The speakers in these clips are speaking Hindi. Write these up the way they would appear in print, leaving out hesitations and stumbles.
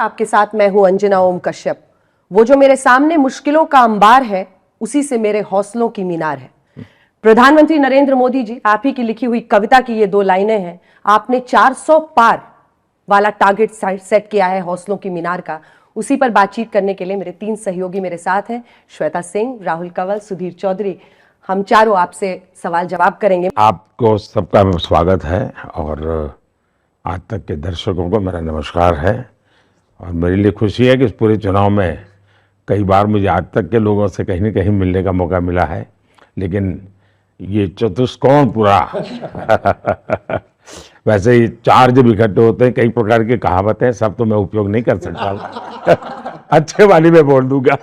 आपके साथ मैं हूं अंजना ओम कश्यप। वो जो मेरे सामने मुश्किलों का अंबार है, उसी से मेरे हौसलों की मीनार है। प्रधानमंत्री नरेंद्र मोदी जी, आप ही की लिखी हुई कविता की ये 2 लाइनें हैं। आपने 400 पार वाला टारगेट सेट किया है हौसलों की मीनार का। उसी पर बातचीत करने के लिए मेरे 3 सहयोगी मेरे साथ हैं, श्वेता सिंह, राहुल कंवल, सुधीर चौधरी। हम चारों आपसे सवाल जवाब करेंगे। आपको सबका स्वागत है और आज तक के दर्शकों को मेरा नमस्कार है। और मेरे लिए खुशी है कि इस पूरे चुनाव में कई बार मुझे आज तक के लोगों से कहीं न कहीं मिलने का मौका मिला है, लेकिन ये चतुष्कोण पूरा वैसे ही 4 जब इकट्ठे होते हैं, कई प्रकार की कहावतें हैं, सब तो मैं उपयोग नहीं कर सकता अच्छे वाली में बोल दूंगा।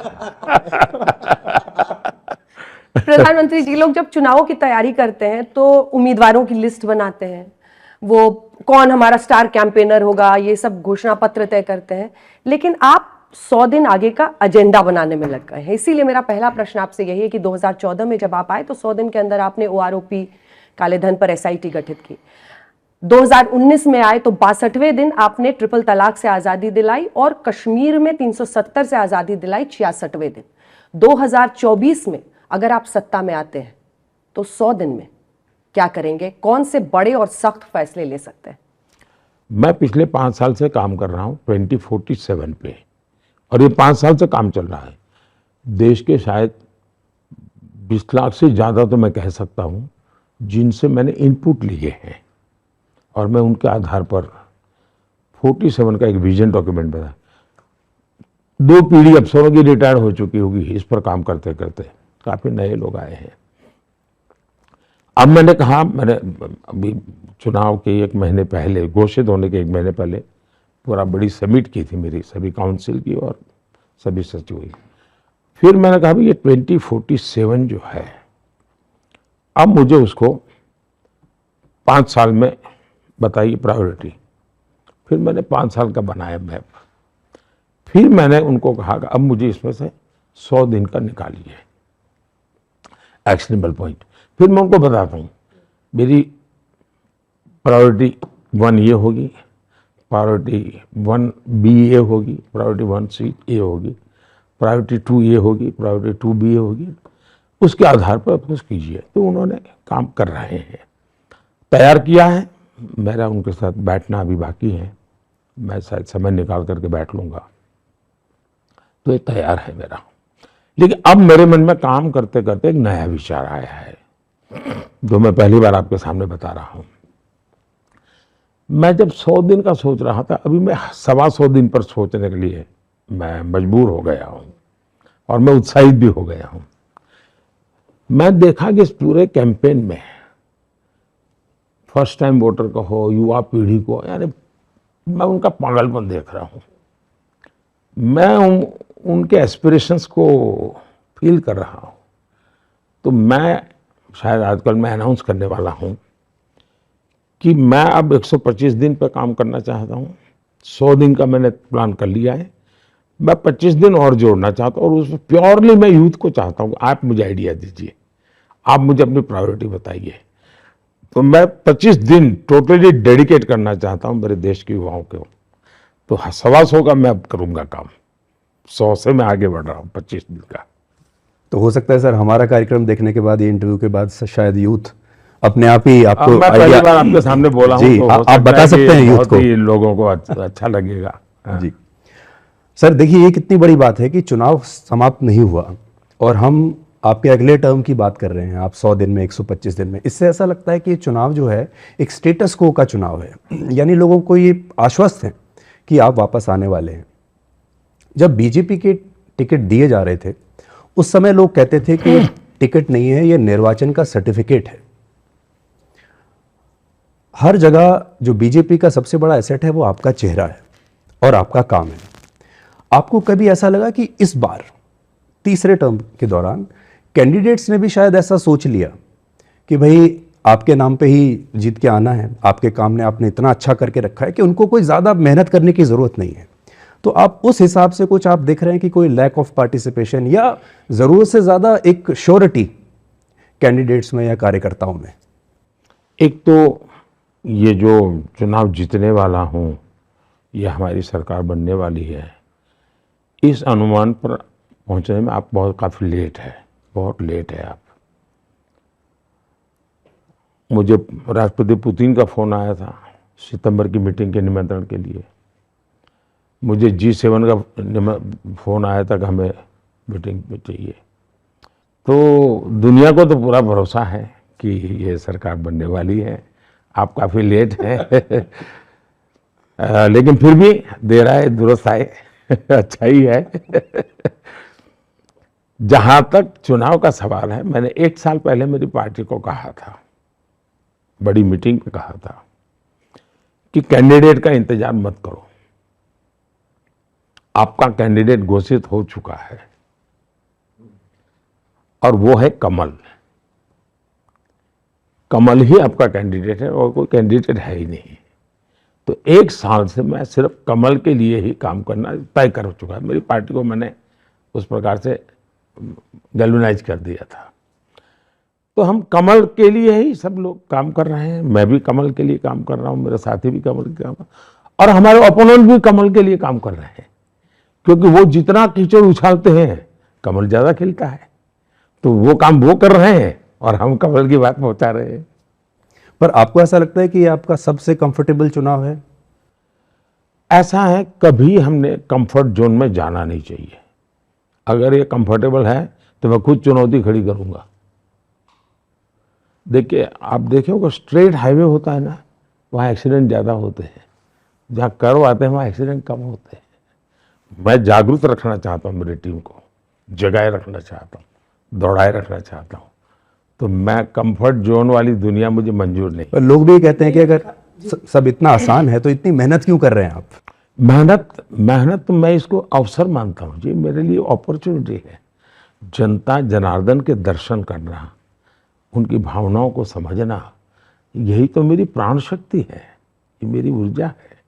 प्रधानमंत्री जी, लोग जब चुनावों की तैयारी करते हैं तो उम्मीदवारों की लिस्ट बनाते हैं, वो कौन हमारा स्टार कैंपेनर होगा, ये सब घोषणा पत्र तय करते हैं। लेकिन आप 100 दिन आगे का एजेंडा बनाने में लग गए हैं। इसीलिए मेरा पहला प्रश्न आपसे यही है कि 2014 में जब आप आए तो 100 दिन के अंदर आपने OROP, काले धन पर SIT गठित की। 2019 में आए तो 62वें दिन आपने ट्रिपल तलाक से आजादी दिलाई और कश्मीर में 370 से आजादी दिलाई 66वें दिन। 2024 में अगर आप सत्ता में आते हैं तो 100 दिन में क्या करेंगे? कौन से बड़े और सख्त फैसले ले सकते हैं? मैं पिछले 5 साल से काम कर रहा हूँ 2047 पे, और ये 5 साल से काम चल रहा है। देश के शायद 20 लाख से ज़्यादा तो मैं कह सकता हूँ जिनसे मैंने इनपुट लिए हैं, और मैं उनके आधार पर 47 का एक विजन डॉक्यूमेंट बनाया। 2 पीढ़ी अफसरों की रिटायर हो चुकी होगी इस पर काम करते करते, काफ़ी नए लोग आए हैं। अब मैंने कहा, मैंने अभी चुनाव के 1 महीने पहले, घोषित होने के 1 महीने पहले पूरा बड़ी समिट की थी मेरी, सभी काउंसिल की और सभी सचिवों की। फिर मैंने कहा ये 2047 जो है, अब मुझे उसको 5 साल में बताइए प्रायोरिटी। फिर मैंने 5 साल का बनाया मैप। फिर मैंने उनको कहा कि अब मुझे इसमें से 100 दिन का निकालिए एक्शनेबल पॉइंट। फिर मैं उनको बताता हूँ मेरी प्रायोरिटी 1 ये होगी, प्रायोरिटी 1B ये होगी, प्रायोरिटी 1C ये होगी, प्रायोरिटी 2 ये होगी, प्रायोरिटी 2B ये होगी। उसके आधार पर कुछ कीजिए। तो उन्होंने काम कर रहे हैं, तैयार किया है। मेरा उनके साथ बैठना अभी बाकी है, मैं शायद समय निकाल करके बैठ लूँगा। तो ये तैयार है मेरा। लेकिन अब मेरे मन में काम करते करते एक नया विचार आया है जो मैं पहली बार आपके सामने बता रहा हूँ। मैं जब 100 दिन का सोच रहा था, अभी मैं 125 दिन पर सोचने के लिए मैं मजबूर हो गया हूँ और मैं उत्साहित भी हो गया हूँ। मैं देखा कि इस पूरे कैंपेन में फर्स्ट टाइम वोटर का हो, युवा पीढ़ी को, यानी मैं उनका पागलपन देख रहा हूँ। मैं उनके एस्पिरेशंस को फील कर रहा हूँ। तो मैं शायद आजकल मैं अनाउंस करने वाला हूँ कि मैं अब 125 दिन पर काम करना चाहता हूँ। 100 दिन का मैंने प्लान कर लिया है, मैं 25 दिन और जोड़ना चाहता हूँ। और उसमें प्योरली मैं यूथ को चाहता हूँ, आप मुझे आइडिया दीजिए, आप मुझे अपनी प्रायोरिटी बताइए। तो मैं 25 दिन टोटली डेडिकेट करना चाहता हूँ मेरे देश के युवाओं को। तो 125 का मैं अब करूँगा काम, 100 से मैं आगे बढ़ रहा हूँ 25 दिन का। तो हो सकता है सर, हमारा कार्यक्रम देखने के बाद, ये इंटरव्यू के बाद शायद यूथ अपने आप ही आपको मैं पहली बार आपके सामने बोला हूँ, जी, तो आप बता सकते हैं यूथ को, लोगों को अच्छा लगेगा। जी सर, देखिए ये कितनी बड़ी बात है कि चुनाव समाप्त नहीं हुआ और हम आपके अगले टर्म की बात कर रहे हैं। आप 100 दिन में, 125 दिन में, इससे ऐसा लगता है कि ये चुनाव जो है एक स्टेटस को का चुनाव है, यानी लोगों को ये आश्वस्त है कि आप वापस आने वाले हैं। जब बीजेपी के टिकट दिए जा रहे थे उस समय लोग कहते थे कि टिकट नहीं है, ये निर्वाचन का सर्टिफिकेट है। हर जगह जो बीजेपी का सबसे बड़ा एसेट है वो आपका चेहरा है और आपका काम है। आपको कभी ऐसा लगा कि इस बार तीसरे टर्म के दौरान कैंडिडेट्स ने भी शायद ऐसा सोच लिया कि भाई आपके नाम पे ही जीत के आना है, आपके काम ने आपने इतना अच्छा करके रखा है कि उनको कोई ज़्यादा मेहनत करने की ज़रूरत नहीं है? तो आप उस हिसाब से कुछ आप देख रहे हैं कि कोई लैक ऑफ पार्टिसिपेशन या ज़रूरत से ज़्यादा एक श्योरिटी कैंडिडेट्स में या कार्यकर्ताओं में? एक तो ये जो चुनाव जीतने वाला हूँ ये हमारी सरकार बनने वाली है, इस अनुमान पर पहुंचने में आप काफ़ी लेट है, बहुत लेट है आप। मुझे राष्ट्रपति पुतिन का फ़ोन आया था सितंबर की मीटिंग के निमंत्रण के लिए। मुझे G7 का फ़ोन आया था कि हमें मीटिंग में चाहिए। तो दुनिया को तो पूरा भरोसा है कि ये सरकार बनने वाली है। आप काफ़ी लेट हैं लेकिन फिर भी देर आए दुरुस्त आए अच्छा ही है। जहाँ तक चुनाव का सवाल है, मैंने 1 साल पहले मेरी पार्टी को कहा था, बड़ी मीटिंग में कहा था कि कैंडिडेट का इंतजार मत करो, आपका कैंडिडेट घोषित हो चुका है और वो है कमल। कमल ही आपका कैंडिडेट है और कोई कैंडिडेट है ही नहीं। तो 1 साल से मैं सिर्फ कमल के लिए ही काम करना तय कर चुका है। मेरी पार्टी को मैंने उस प्रकार से गैल्वेनाइज कर दिया था। तो हम कमल के लिए ही सब लोग काम कर रहे हैं। मैं भी कमल के लिए काम कर रहा हूँ, मेरे साथी भी कमल के काम, और हमारे ओपोनेंट भी कमल के लिए काम कर रहे हैं, क्योंकि वो जितना कीचड़ उछालते हैं कमल ज़्यादा खिलता है। तो वो काम वो कर रहे हैं और हम कमल की बात पहुंचा रहे हैं। पर आपको ऐसा लगता है कि ये आपका सबसे कंफर्टेबल चुनाव है? ऐसा है, कभी हमने कंफर्ट जोन में जाना नहीं चाहिए। अगर ये कंफर्टेबल है तो मैं खुद चुनौती खड़ी करूंगा। देखिए, आप देखे होगा स्ट्रेट हाईवे होता है ना, वहाँ एक्सीडेंट ज़्यादा होते हैं। जहाँ कर्व आते हैं वहाँ एक्सीडेंट कम होते हैं। मैं जागरूक रखना चाहता हूँ मेरी टीम को, जगाए रखना चाहता हूँ, दौड़ाए रखना चाहता हूँ। तो मैं कंफर्ट जोन वाली दुनिया मुझे मंजूर नहीं। पर लोग भी कहते हैं कि अगर सब इतना आसान है तो इतनी मेहनत क्यों कर रहे हैं आप? मेहनत तो मैं इसको अवसर मानता हूँ जी, मेरे लिए अपॉर्चुनिटी है। जनता जनार्दन के दर्शन करना, उनकी भावनाओं को समझना, यही तो मेरी प्राण शक्ति है, ये मेरी ऊर्जा है।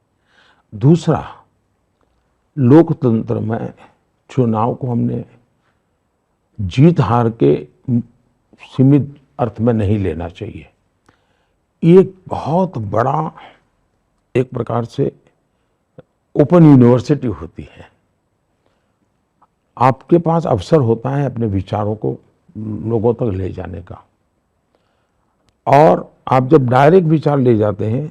दूसरा, लोकतंत्र में चुनाव को हमने जीत हार के सीमित अर्थ में नहीं लेना चाहिए। ये बहुत बड़ा एक प्रकार से ओपन यूनिवर्सिटी होती है। आपके पास अवसर होता है अपने विचारों को लोगों तक ले जाने का, और आप जब डायरेक्ट विचार ले जाते हैं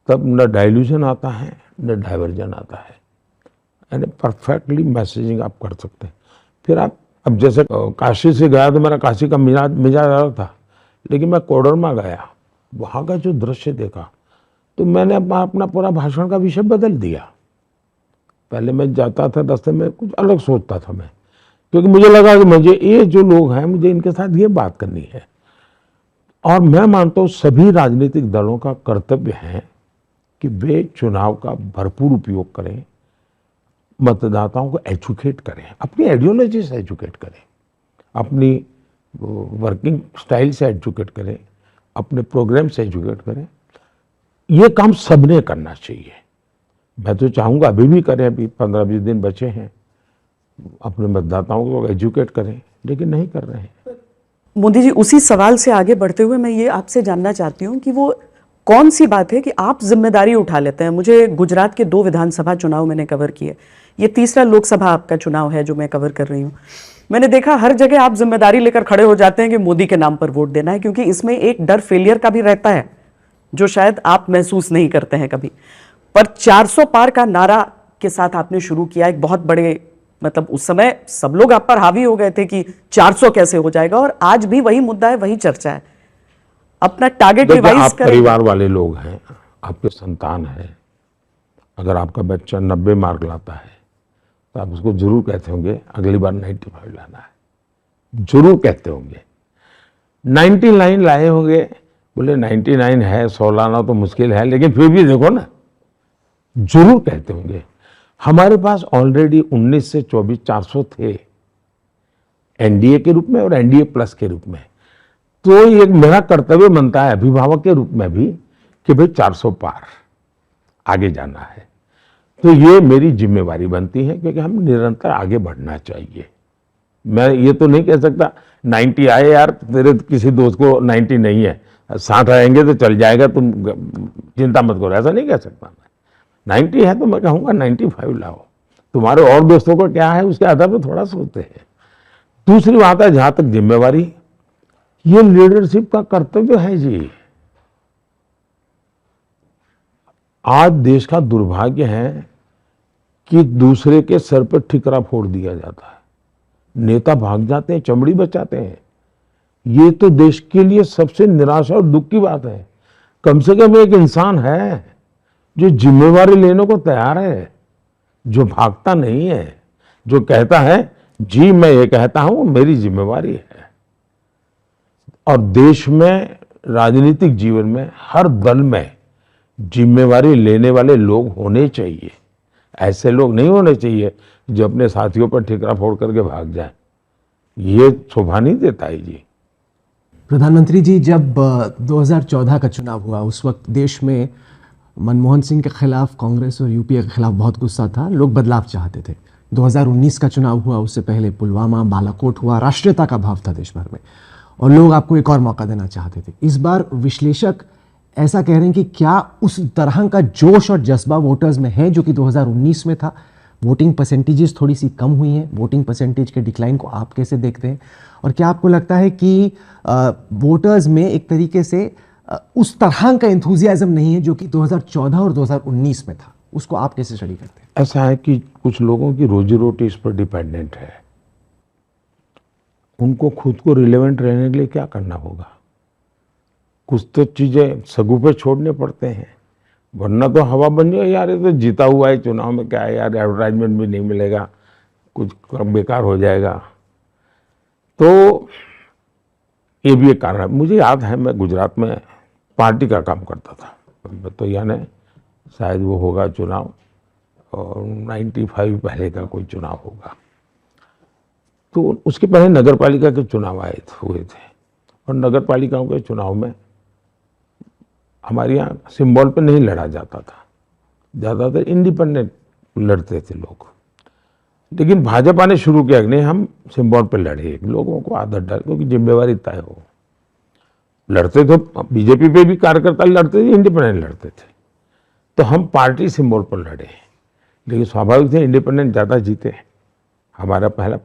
तब न डाइल्यूशन आता है न डाइवर्जन आता है, यानी परफेक्टली मैसेजिंग आप कर सकते हैं। फिर आप, अब जैसे काशी से गया तो मेरा काशी का मिजाज अलग था, लेकिन मैं कोडरमा गया, वहाँ का जो दृश्य देखा तो मैंने अपना पूरा भाषण का विषय बदल दिया। पहले मैं जाता था रास्ते में कुछ अलग सोचता था मैं, क्योंकि मुझे लगा कि मुझे ये जो लोग हैं मुझे इनके साथ ये बात करनी है। और मैं मानता हूँ सभी राजनीतिक दलों का कर्तव्य है कि वे चुनाव का भरपूर उपयोग करें, मतदाताओं को एजुकेट करें, अपनी आइडियोलॉजी से एजुकेट करें, अपनी वर्किंग स्टाइल से एजुकेट करें, अपने प्रोग्राम से एजुकेट करें। ये काम सबने करना चाहिए। मैं तो चाहूँगा अभी भी करें, अभी 15-20 दिन बचे हैं, अपने मतदाताओं को एजुकेट करें, लेकिन नहीं कर रहे हैं। मोदी जी, उसी सवाल से आगे बढ़ते हुए मैं ये आपसे जानना चाहती हूँ कि वो कौन सी बात है कि आप जिम्मेदारी उठा लेते हैं। मुझे गुजरात के 2 विधानसभा चुनाव मैंने कवर किए, ये तीसरा लोकसभा आपका चुनाव है जो मैं कवर कर रही हूँ। मैंने देखा हर जगह आप जिम्मेदारी लेकर खड़े हो जाते हैं कि मोदी के नाम पर वोट देना है, क्योंकि इसमें एक डर फेलियर का भी रहता है जो शायद आप महसूस नहीं करते हैं कभी। पर 400 पार का नारा के साथ आपने शुरू किया, एक बहुत बड़े, मतलब उस समय सब लोग आप पर हावी हो गए थे कि 400 कैसे हो जाएगा, और आज भी वही मुद्दा है, वही चर्चा है। अपना टारगेट रिवाइज करें। परिवार वाले लोग हैं, आपके संतान है, अगर आपका बच्चा 90 मार्क लाता है तो आप उसको जरूर कहते होंगे अगली बार 95 लाना है, जरूर कहते होंगे। 99 लाए होंगे, बोले 99 है, 100 लाना तो मुश्किल है, लेकिन फिर भी देखो ना, जरूर कहते होंगे। हमारे पास ऑलरेडी 19 से 24 400 थे, एनडीए के रूप में और एनडीए प्लस के रूप में। तो ये मेरा कर्तव्य बनता है अभिभावक के रूप में भी कि भाई 400 पार आगे जाना है। तो ये मेरी जिम्मेवारी बनती है, क्योंकि हम निरंतर आगे बढ़ना चाहिए। मैं ये तो नहीं कह सकता 90 आए यार, तेरे किसी दोस्त को 90 नहीं है, 60 आएंगे तो चल जाएगा, तुम चिंता मत करो, ऐसा नहीं कह सकता मैं। 90 है तो मैं कहूँगा 95 लाओ। तुम्हारे और दोस्तों को क्या है उसके आधार पर थोड़ा सोचते हैं। दूसरी बात है, जहाँ तक जिम्मेवारी, ये लीडरशिप का कर्तव्य है जी। आज देश का दुर्भाग्य है कि दूसरे के सर पर ठिकरा फोड़ दिया जाता है, नेता भाग जाते हैं, चमड़ी बचाते हैं। ये तो देश के लिए सबसे निराशा और दुख की बात है। कम से कम एक इंसान है जो जिम्मेवारी लेने को तैयार है, जो भागता नहीं है, जो कहता है जी मैं ये कहता हूं, मेरी जिम्मेवारी है। और देश में, राजनीतिक जीवन में, हर दल में जिम्मेवारी लेने वाले लोग होने चाहिए। ऐसे लोग नहीं होने चाहिए जो अपने साथियों पर ठिकरा फोड़ करके भाग जाए। ये शोभा नहीं देता है जी। प्रधानमंत्री जी, जब 2014 का चुनाव हुआ उस वक्त देश में मनमोहन सिंह के खिलाफ कांग्रेस और यूपीए के खिलाफ बहुत गुस्सा था, लोग बदलाव चाहते थे। 2019 का चुनाव हुआ, उससे पहले पुलवामा, बालाकोट हुआ, राष्ट्रीयता का भाव था देश भर में और लोग आपको एक और मौका देना चाहते थे। इस बार विश्लेषक ऐसा कह रहे हैं कि क्या उस तरह का जोश और जज्बा वोटर्स में है जो कि 2019 में था? वोटिंग परसेंटेजेस थोड़ी सी कम हुई हैं। वोटिंग परसेंटेज के डिक्लाइन को आप कैसे देखते हैं? और क्या आपको लगता है कि वोटर्स में एक तरीके से उस तरह का एंथुजियाज्म नहीं है जो कि 2014 और 2019 में था? उसको आप कैसे स्टडी करते हैं? ऐसा है कि कुछ लोगों की रोजी रोटी इस पर डिपेंडेंट है। उनको खुद को रिलेवेंट रहने के लिए क्या करना होगा? कुछ तो चीजें सगुफे छोड़ने पड़ते हैं, वरना तो हवा बन जाए यार, ये तो जीता हुआ है, चुनाव में क्या है यार, एडवर्टाइजमेंट भी नहीं मिलेगा, कुछ बेकार हो जाएगा। तो ये भी एक कारण है। मुझे याद है मैं गुजरात में पार्टी का काम करता था, तो यानी शायद वो होगा चुनाव और 95 पहले का कोई चुनाव होगा। तो उसके पहले नगर पालिका के चुनाव हुए थे और नगर पालिकाओं के चुनाव में हमारे यहाँ सिंबल पे नहीं लड़ा जाता था, ज़्यादातर इंडिपेंडेंट लड़ते थे लोग। लेकिन भाजपा ने शुरू किया कि नहीं, हम सिंबल पे लड़े, लोगों को आदत डाल, क्योंकि जिम्मेवारी तय हो। लड़ते तो बीजेपी पे भी कार्यकर्ता लड़ते थे, इंडिपेंडेंट लड़ते थे, तो हम पार्टी सिंबल पर लड़े। लेकिन स्वाभाविक थे इंडिपेंडेंट ज़्यादा जीते। हमारा पहला,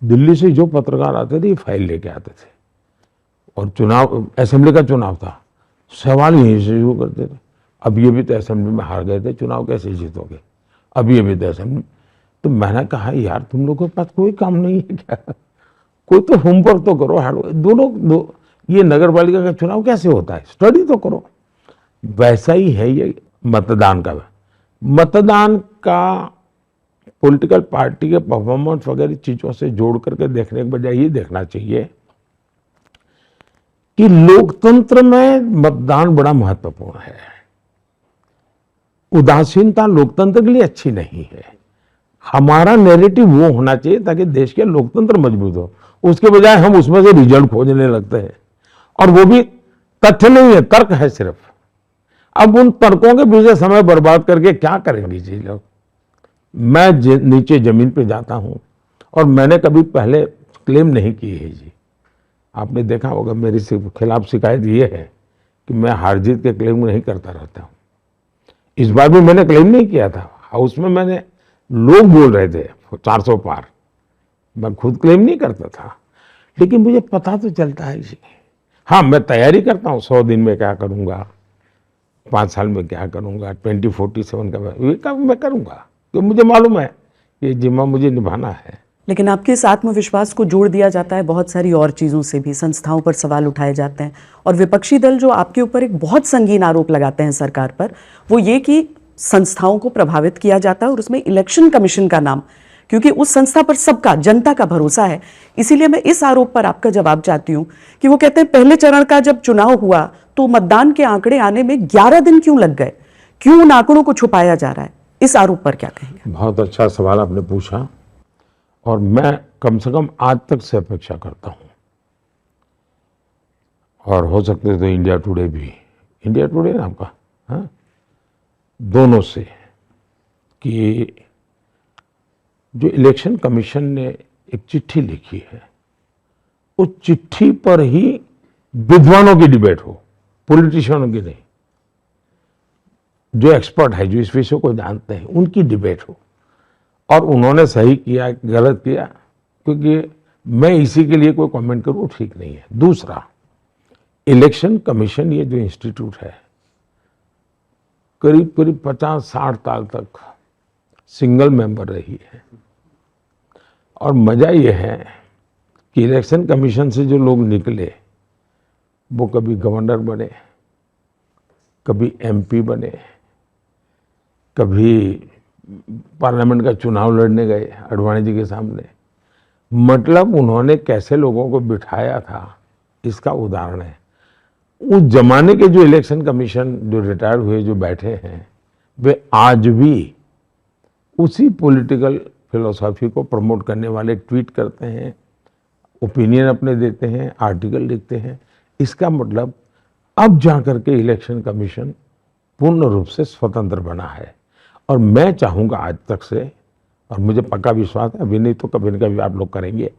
दिल्ली से जो पत्रकार आते थे ये फाइल लेके आते थे, और चुनाव असेंबली का चुनाव था, सवाल यहीं से शुरू करते थे। अब ये भी तो असेंबली में हार गए थे, चुनाव कैसे जीतोगे? अब ये भी तो असेंबली। तो मैंने कहा यार तुम लोगों के पास कोई काम नहीं है क्या? कोई तो होमवर्क तो करो। दोनों ये नगर पालिका का चुनाव कैसे होता है, स्टडी तो करो। वैसा ही है ये मतदान का। मतदान का पॉलिटिकल पार्टी के परफॉर्मेंस वगैरह चीजों से जोड़ करके देखने के बजाय ये देखना चाहिए कि लोकतंत्र में मतदान बड़ा महत्वपूर्ण है। उदासीनता लोकतंत्र के लिए अच्छी नहीं है। हमारा नैरेटिव वो होना चाहिए ताकि देश के लोकतंत्र मजबूत हो। उसके बजाय हम उसमें से रिजल्ट खोजने लगते हैं, और वो भी तथ्य नहीं है, तर्क है सिर्फ। अब उन तर्कों के पीछे समय बर्बाद करके क्या करेंगे जी लोग? मैं नीचे जमीन पे जाता हूं, और मैंने कभी पहले क्लेम नहीं की है जी। आपने देखा होगा मेरे खिलाफ शिकायत ये है कि मैं हार जीत के क्लेम नहीं करता रहता हूं। इस बार भी मैंने क्लेम नहीं किया था। हाउस में मैंने, लोग बोल रहे थे 400 पार, मैं खुद क्लेम नहीं करता था, लेकिन मुझे पता तो चलता है जी। हाँ, मैं तैयारी करता हूँ 100 दिन में क्या करूँगा, 5 साल में क्या करूँगा, 2047 का ये काम मैं करूँगा, क्योंकि मुझे मालूम है ये जिम्मा मुझे निभाना है। लेकिन आपके इस आत्मविश्वास को जोड़ दिया जाता है बहुत सारी और चीज़ों से भी। संस्थाओं पर सवाल उठाए जाते हैं, और विपक्षी दल जो आपके ऊपर एक बहुत संगीन आरोप लगाते हैं सरकार पर, वो ये कि संस्थाओं को प्रभावित किया जाता है, और उसमें इलेक्शन कमीशन का नाम, क्योंकि उस संस्था पर सबका, जनता का भरोसा है। इसीलिए मैं इस आरोप पर आपका जवाब चाहती हूँ कि वो कहते हैं पहले चरण का जब चुनाव हुआ तो मतदान के आंकड़े आने में 11 दिन क्यों लग गए, क्यों उन आंकड़ों को छुपाया जा रहा है? इस आरोप पर क्या कहेंगे? बहुत अच्छा सवाल आपने पूछा, और मैं कम से कम आज तक से अपेक्षा करता हूं, और हो सकते तो इंडिया टुडे भी, इंडिया टुडे ना आपका, हाँ, दोनों से, कि जो इलेक्शन कमीशन ने एक चिट्ठी लिखी है, उस चिट्ठी पर ही विद्वानों की डिबेट हो, पॉलिटिशियनों की नहीं। जो एक्सपर्ट है, जो इस विषय को जानते हैं, उनकी डिबेट हो। और उन्होंने सही किया गलत किया, क्योंकि मैं इसी के लिए कोई कमेंट करूं ठीक नहीं है। दूसरा, इलेक्शन कमीशन ये जो इंस्टीट्यूट है, करीब करीब 50-60 साल तक सिंगल मेंबर रही है। और मजा ये है कि इलेक्शन कमीशन से जो लोग निकले वो कभी गवर्नर बने, कभी एमपी बने, कभी पार्लियामेंट का चुनाव लड़ने गए आडवाणी जी के सामने। मतलब उन्होंने कैसे लोगों को बिठाया था, इसका उदाहरण है। उस जमाने के जो इलेक्शन कमीशन जो रिटायर्ड हुए, जो बैठे हैं, वे आज भी उसी पॉलिटिकल फिलोसॉफी को प्रमोट करने वाले ट्वीट करते हैं, ओपिनियन अपने देते हैं, आर्टिकल लिखते हैं। इसका मतलब अब जाकर के इलेक्शन कमीशन पूर्ण रूप से स्वतंत्र बना है। और मैं चाहूँगा आज तक से, और मुझे पक्का विश्वास है, अभी नहीं तो कभी न कभी आप लोग करेंगे,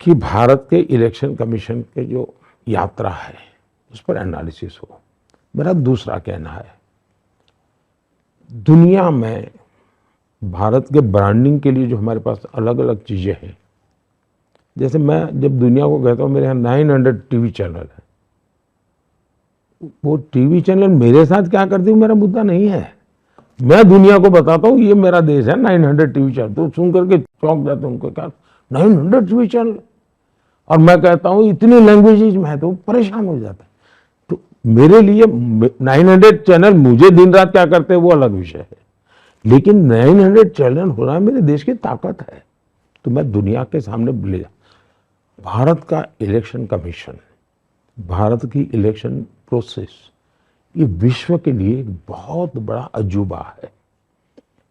कि भारत के इलेक्शन कमीशन के जो यात्रा है उस पर एनालिसिस हो। मेरा दूसरा कहना है, दुनिया में भारत के ब्रांडिंग के लिए जो हमारे पास अलग अलग चीज़ें हैं, जैसे मैं जब दुनिया को कहता हूँ मेरे यहाँ 900 टीवी चैनल है, वो टीवी चैनल मेरे साथ क्या करते हैं मेरा मुद्दा नहीं है। मैं दुनिया को बताता हूँ ये मेरा देश है, 900 टीवी चैनल। तो सुन करके चौंक जाते हैं, उनको क्या 900 टीवी चैनल, और मैं कहता हूँ इतनी लैंग्वेजेज में है, तो परेशान हो जाता है। तो मेरे लिए 900 चैनल मुझे दिन रात क्या करते हैं वो अलग विषय है, लेकिन 900 चैनल होना मेरे देश की ताकत है। तो मैं दुनिया के सामने ले जा, भारत का इलेक्शन कमीशन, भारत की इलेक्शन प्रोसेस, ये विश्व के लिए एक बहुत बड़ा अजूबा है।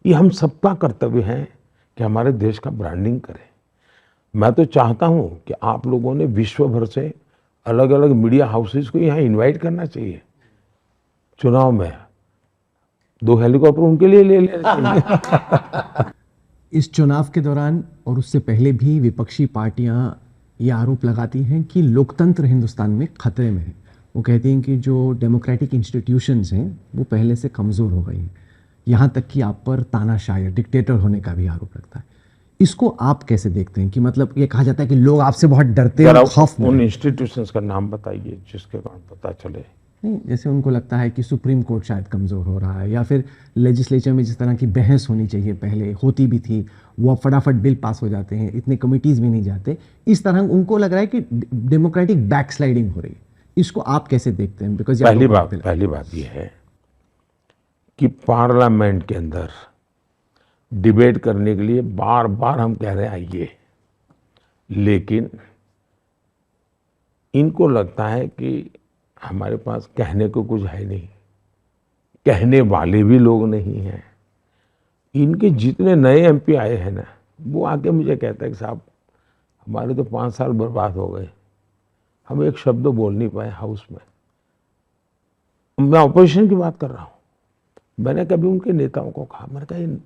ये हम सबका कर्तव्य है कि हमारे देश का ब्रांडिंग करें। मैं तो चाहता हूं कि आप लोगों ने विश्व भर से अलग अलग मीडिया हाउसेस को यहाँ इनवाइट करना चाहिए। चुनाव में 2 हेलीकॉप्टर उनके लिए ले लेना चाहिए। इस चुनाव के दौरान और उससे पहले भी विपक्षी पार्टियां ये आरोप लगाती हैं कि लोकतंत्र हिंदुस्तान में खतरे में है। वो कहती हैं कि जो डेमोक्रेटिक इंस्टीट्यूशंस हैं वो पहले से कमज़ोर हो गई हैं। यहाँ तक कि आप पर तानाशाही, डिक्टेटर होने का भी आरोप लगता है। इसको आप कैसे देखते हैं कि मतलब ये कहा जाता है कि लोग आपसे बहुत डरते हैं और खौफ में। उन इंस्टीट्यूशंस का नाम बताइए जिसके कारण पता चले। नहीं, जैसे उनको लगता है कि सुप्रीम कोर्ट शायद कमज़ोर हो रहा है, या फिर लेजिस्लेचर में जिस तरह की बहस होनी चाहिए पहले होती भी थी, वो अब फटाफट बिल पास हो जाते हैं, इतने कमिटीज़ भी नहीं जाते। इस तरह उनको लग रहा है कि डेमोक्रेटिक बैकस्लाइडिंग हो रही है। इसको आप कैसे देखते हैं? बिकॉज पहली बात यह है कि पार्लियामेंट के अंदर डिबेट करने के लिए बार बार हम कह रहे हैं आइए, लेकिन इनको लगता है कि हमारे पास कहने को कुछ है नहीं, कहने वाले भी लोग नहीं हैं। इनके जितने नए एमपी आए हैं ना, वो आके मुझे कहता है कि साहब हमारे तो 5 साल बर्बाद हो गए, हम एक शब्द बोल नहीं पाए हाउस में। मैं अपोजिशन की बात कर रहा हूँ। मैंने कभी उनके नेताओं को कहा, मैंने कहा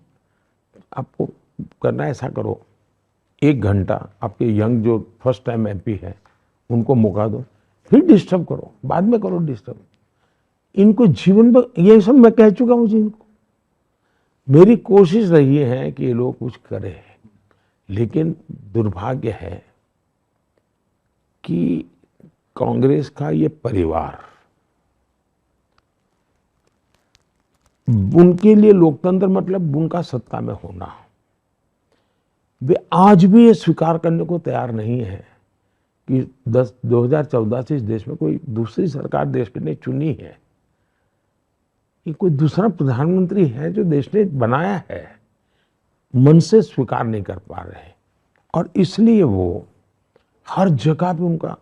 आपको करना ऐसा करो, 1 घंटा आपके यंग जो फर्स्ट टाइम एमपी है उनको मौका दो, फिर डिस्टर्ब करो, बाद में करो डिस्टर्ब। इनको जीवन में ये सब मैं कह चुका हूँ जिनको। मेरी कोशिश रही है कि ये लोग कुछ करें, लेकिन दुर्भाग्य है कि कांग्रेस का ये परिवार, उनके लिए लोकतंत्र मतलब उनका सत्ता में होना। वे आज भी ये स्वीकार करने को तैयार नहीं है कि 2014 से इस देश में कोई दूसरी सरकार देश ने चुनी है, ये कोई दूसरा प्रधानमंत्री है जो देश ने बनाया है, मन से स्वीकार नहीं कर पा रहे हैं। और इसलिए वो हर जगह पे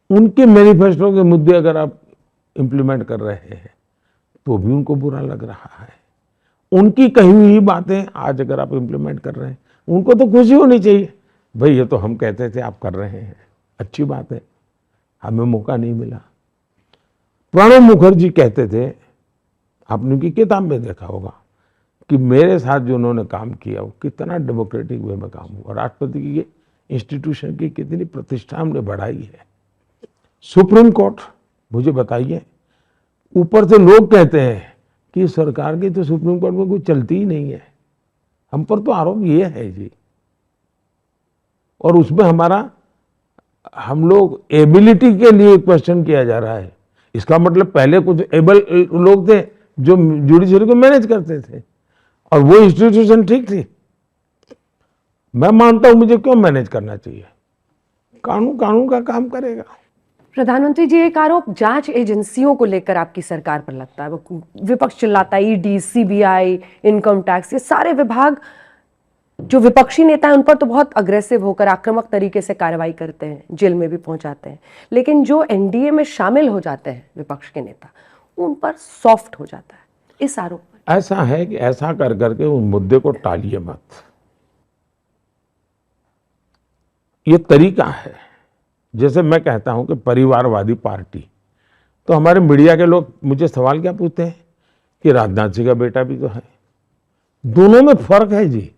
उनके मैनिफेस्टो के मुद्दे अगर आप इम्प्लीमेंट कर रहे हैं तो भी उनको बुरा लग रहा है। उनकी कही हुई बातें आज अगर आप इम्प्लीमेंट कर रहे हैं, उनको तो खुशी होनी चाहिए, भाई ये तो हम कहते थे आप कर रहे हैं, अच्छी बात है, हमें मौका नहीं मिला। प्रणब मुखर्जी कहते थे, आपने उनकी किताब में देखा होगा कि मेरे साथ जो उन्होंने काम किया वो कितना डेमोक्रेटिक वे में काम हुआ, राष्ट्रपति की इंस्टीट्यूशन की कितनी प्रतिष्ठा हमने बढ़ाई है। सुप्रीम कोर्ट, मुझे बताइए ऊपर से लोग कहते हैं कि सरकार की तो सुप्रीम कोर्ट में कुछ चलती ही नहीं है। हम पर तो आरोप ये है जी, और उसमें हम लोग एबिलिटी के लिए क्वेश्चन किया जा रहा है। इसका मतलब पहले कुछ एबल लोग थे जो जुडिशरी को मैनेज करते थे और वो इंस्टीट्यूशन ठीक थी। मैं मानता हूं मुझे क्यों मैनेज करना चाहिए, कानून का काम करेगा। प्रधानमंत्री जी, एक आरोप जांच एजेंसियों को लेकर आपकी सरकार पर लगता है। वो विपक्ष चिल्लाता है ईडी, सीबीआई, इनकम टैक्स, ये सारे विभाग जो विपक्षी नेता हैं उन पर तो बहुत अग्रेसिव होकर आक्रामक तरीके से कार्रवाई करते हैं, जेल में भी पहुंचाते हैं, लेकिन जो एनडीए में शामिल हो जाते हैं विपक्ष के नेता उन पर सॉफ्ट हो जाता है इस आरोप पर। ऐसा है कि ऐसा कर करके उस मुद्दे को टालिए मत। ये तरीका है। जैसे मैं कहता हूं कि परिवारवादी पार्टी, तो हमारे मीडिया के लोग मुझे सवाल क्या पूछते हैं कि राजनाथ सिंह का बेटा भी तो है। दोनों में फर्क है जी।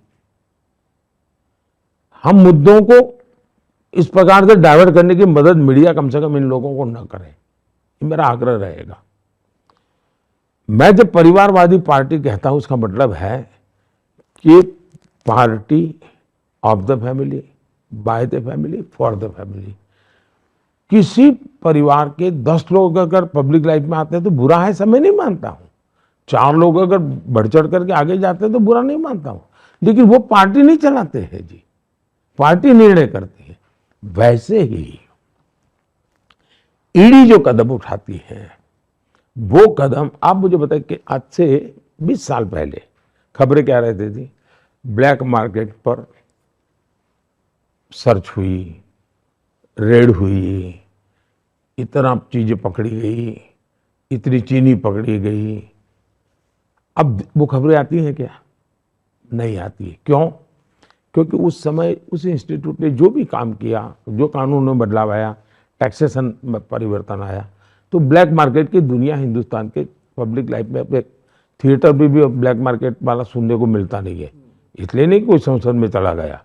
हम मुद्दों को इस प्रकार से डाइवर्ट करने की मदद मीडिया कम से कम इन लोगों को न करे, ये मेरा आग्रह रहेगा। मैं जब परिवारवादी पार्टी कहता हूं उसका मतलब है कि party of the family, by the family, for the family. किसी परिवार के 10 लोग अगर पब्लिक लाइफ में आते हैं तो बुरा है, सब मैं नहीं मानता हूं। 4 लोग अगर बढ़ चढ़ करके आगे जाते हैं तो बुरा नहीं मानता हूं, लेकिन वो पार्टी नहीं चलाते हैं जी, पार्टी निर्णय करती है। वैसे ही ईडी जो कदम उठाती है वो कदम, आप मुझे बताइए कि आज से 20 साल पहले खबरें क्या रहती थी, ब्लैक मार्केट पर सर्च हुई, रेड हुई, इतना चीजें पकड़ी गई, इतनी चीनी पकड़ी गई। अब वो खबरें आती हैं क्या? नहीं आती है। क्यों? क्योंकि उस समय उस इंस्टीट्यूट ने जो भी काम किया, जो कानून में बदलाव आया, टैक्सेशन में परिवर्तन आया, तो ब्लैक मार्केट की दुनिया हिंदुस्तान के पब्लिक लाइफ में, अब थिएटर भी ब्लैक मार्केट वाला सुनने को मिलता नहीं है। इसलिए नहीं कोई संसद में चला गया,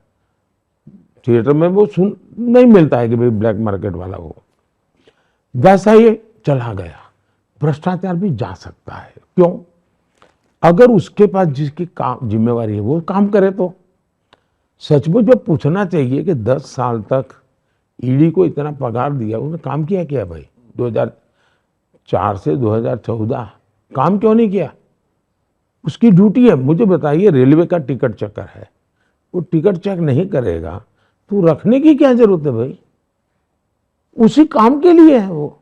थिएटर में वो सुन नहीं मिलता है कि भाई ब्लैक मार्केट वाला हो। वैसा ये चला गया। भ्रष्टाचार भी जा सकता है। क्यों? अगर उसके पास जिसकी काम जिम्मेवारी है वो काम करे तो सचमुच में पूछना चाहिए कि 10 साल तक ईडी को इतना पगार दिया, उन्होंने काम किया क्या भाई? 2004 से 2014 काम क्यों नहीं किया? उसकी ड्यूटी है। मुझे बताइए, रेलवे का टिकट चेकर है, वो टिकट चेक नहीं करेगा तो रखने की क्या जरूरत है भाई? उसी काम के लिए है वो।